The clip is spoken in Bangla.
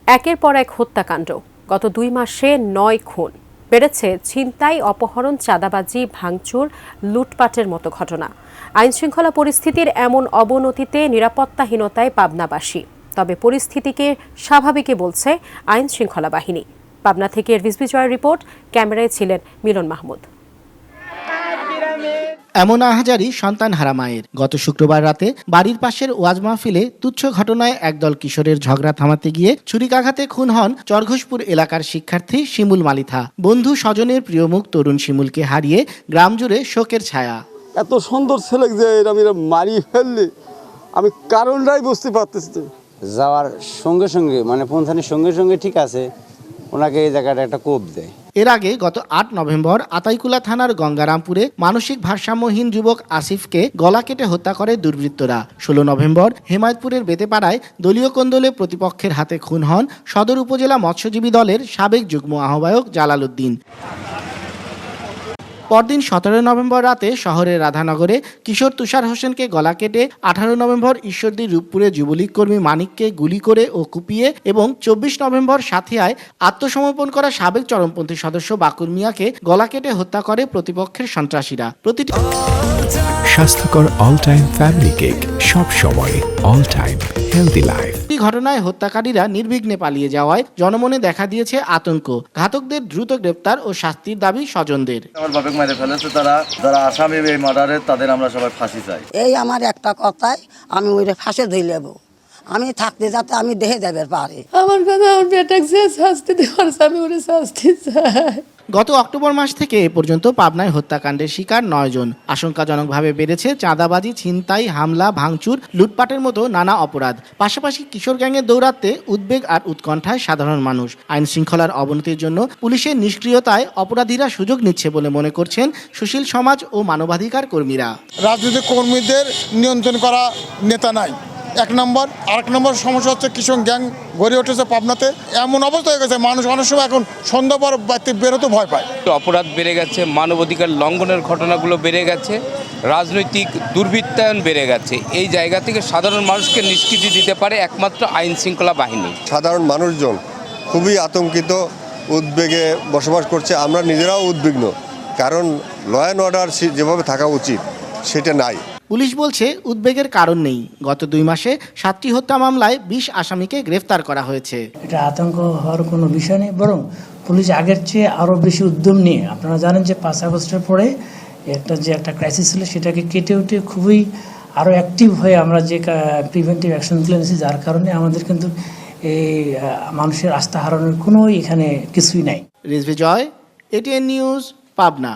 একের পর এক হত্যাকাণ্ড, গত 2 মাসে 9 খুন, বেড়েছে ছিনতাই, অপহরণ, চাঁদাবাজি, ভাঙচুর, লুটপাটের মতো ঘটনা। আইনশৃঙ্খলা পরিস্থিতির এমন অবনতিতে নিরাপত্তাহীনতায় পাবনাবাসী। তবে পরিস্থিতিকে স্বাভাবিকই বলছে আইনশৃঙ্খলা বাহিনী। পাবনা থেকে রিজভি বিজয়ের রিপোর্ট, ক্যামেরায় ছিলেন মিলন মাহমুদ। এমন আহাজারি সন্তানহারা মায়ের। গত শুক্রবার রাতে বাড়ির পাশের ওয়াজ মাহফিলে তুচ্ছ ঘটনায় একদল কিশোরের ঝগড়া থামাতে গিয়ে ছুরিকাঘাতে খুন হন চরঘোষপুর এলাকার শিক্ষার্থী শিমুল মালিথা। বন্ধু স্বজনের প্রিয়মুখ তরুণ শিমুলকে হারিয়ে গ্রাম জুড়ে শোকের ছায়া। এত সুন্দর ছেলে যে এরা মারি ফেললে আমি কারণটাই বুঝতে পারতেছি। যাওয়ার সঙ্গে সঙ্গে মানে পৌঁছানোর সঙ্গে সঙ্গে ঠিক আছে, ওনাকে এই জায়গাটা একটা কোপ দেয়। এর আগে গত 8 নভেম্বর আতাইকুলা থানার গঙ্গারামপুরে মানসিক ভারসাম্যহীন যুবক আসিফকে গলা কেটে হত্যা করে দুর্বৃত্তরা। 16 নভেম্বর হেমায়তপুরের বেতেপাড়ায় দলীয় কোন্দলে প্রতিপক্ষের হাতে খুন হন সদর উপজেলা মৎস্যজীবী দলের সাবেক যুগ্ম আহ্বায়ক জালাল উদ্দিন। পরদিন 17 নভেম্বর রাতে শহরের রাধানগরে কিশোর তুষার হোসেনকে গলা কেটে, 18 নভেম্বর ঈশ্বরদী রূপপুরে যুবলীগ কর্মী মানিককে গুলি করে ও কুপিয়ে এবং 24 নভেম্বর সাথিয়ায় আত্মসমর্পণ করা সাবেক চরমপন্থী সদস্য বাকুর মিয়াকে গলা কেটে হত্যা করে প্রতিপক্ষের সন্ত্রাসীরা। স্বাস্থ্যকর অল টাইম ফ্যামিলি কেক, সব সময় অল টাইম হেলদি লাইফ। এই ঘটনায় হত্যাকারীরা নির্বিঘ্নে পালিয়ে যাওয়ায় জনমনে দেখা দিয়েছে আতঙ্ক। ঘাতকদের দ্রুত গ্রেপ্তার ও শাস্তির দাবি স্বজনদের। আমার বাপেক মাইরে ফেলেছে যারা আসামি এই মার্ডারের, তাদের আমরা সবাই ফাঁসি চাই। এই আমার একটা কথাই, আমি ওইটা ফাঁসে ধরে নেব। আমি থাকতে যাতে আমি দেখে যাবে পারে। আমার কথা, আমার বেটাকে যে শাস্তি দেওয়ার আমি ওরে শাস্তি চাই। গত অক্টোবর মাস থেকে এ পর্যন্ত পাবনায় হত্যাকাণ্ডের শিকার 9 জন। আশঙ্কাজনকভাবে বেড়েছে চাঁদাবাজি, ছিনতাই, হামলা, ভাঙচুর, লুটপাটের মতো নানা অপরাধ। পাশাপাশি কিশোর গ্যাংয়ের দৌরাত্মে উদ্বেগ আর উৎকণ্ঠায় সাধারণ মানুষ। আইন শৃঙ্খলার অবনতির জন্য পুলিশের নিষ্ক্রিয়তায় অপরাধীরা সুযোগ নিচ্ছে বলে মনে করছেন সুশীল সমাজ ও মানবাধিকার কর্মীরা। রাজনৈতিক কর্মীদের নিয়ন্ত্রণ করা নেতা নাই, 1 নম্বর। আরেক নম্বর সমস্যা হচ্ছে কিশোর গ্যাং গড়ে উঠেছে পাবনাতে। এমন অবস্থা হয়ে গেছে, মানুষ অনেক সময় এখন সন্ধ্যা পর বাড়িতে বেরোতে ভয় পায়। অপরাধ বেড়ে গেছে, মানবাধিকার লঙ্ঘনের ঘটনাগুলো বেড়ে গেছে, রাজনৈতিক দুর্বৃত্তায়ন বেড়ে গেছে। এই জায়গা থেকে সাধারণ মানুষকে নিষ্কৃতি দিতে পারে একমাত্র আইন শৃঙ্খলা বাহিনী। সাধারণ মানুষজন খুবই আতঙ্কিত, উদ্বেগে বসবাস করছে। আমরা নিজেরাও উদ্বিগ্ন, কারণ ল অ্যান্ড অর্ডার যেভাবে থাকা উচিত সেটা নাই। পুলিশ বলছে উদ্বেগের কারণ নেই। গত 2 মাসে 7টি হত্যা মামলায় 20 আসামিকে গ্রেফতার করা হয়েছে। এটা আতঙ্ক হওয়ার কোনো বিষয় নেই, বরং পুলিশ আগের চেয়ে আরও বেশি উদ্যম নিয়ে, আপনারা জানেন যে 5 আগস্টের পরে একটা ক্রাইসিস ছিল, সেটাকে কেটে উঠে খুবই আরও অ্যাক্টিভ হয়ে আমরা যে প্রিভেন্টিভ অ্যাকশনগুলো নিয়েছি, যার কারণে আমাদের কিন্তু এই মানুষের আস্থা হারানোর কোনো এখানে কিছুই নাই। রিজভি জয়, এটিএন নিউজ, পাবনা।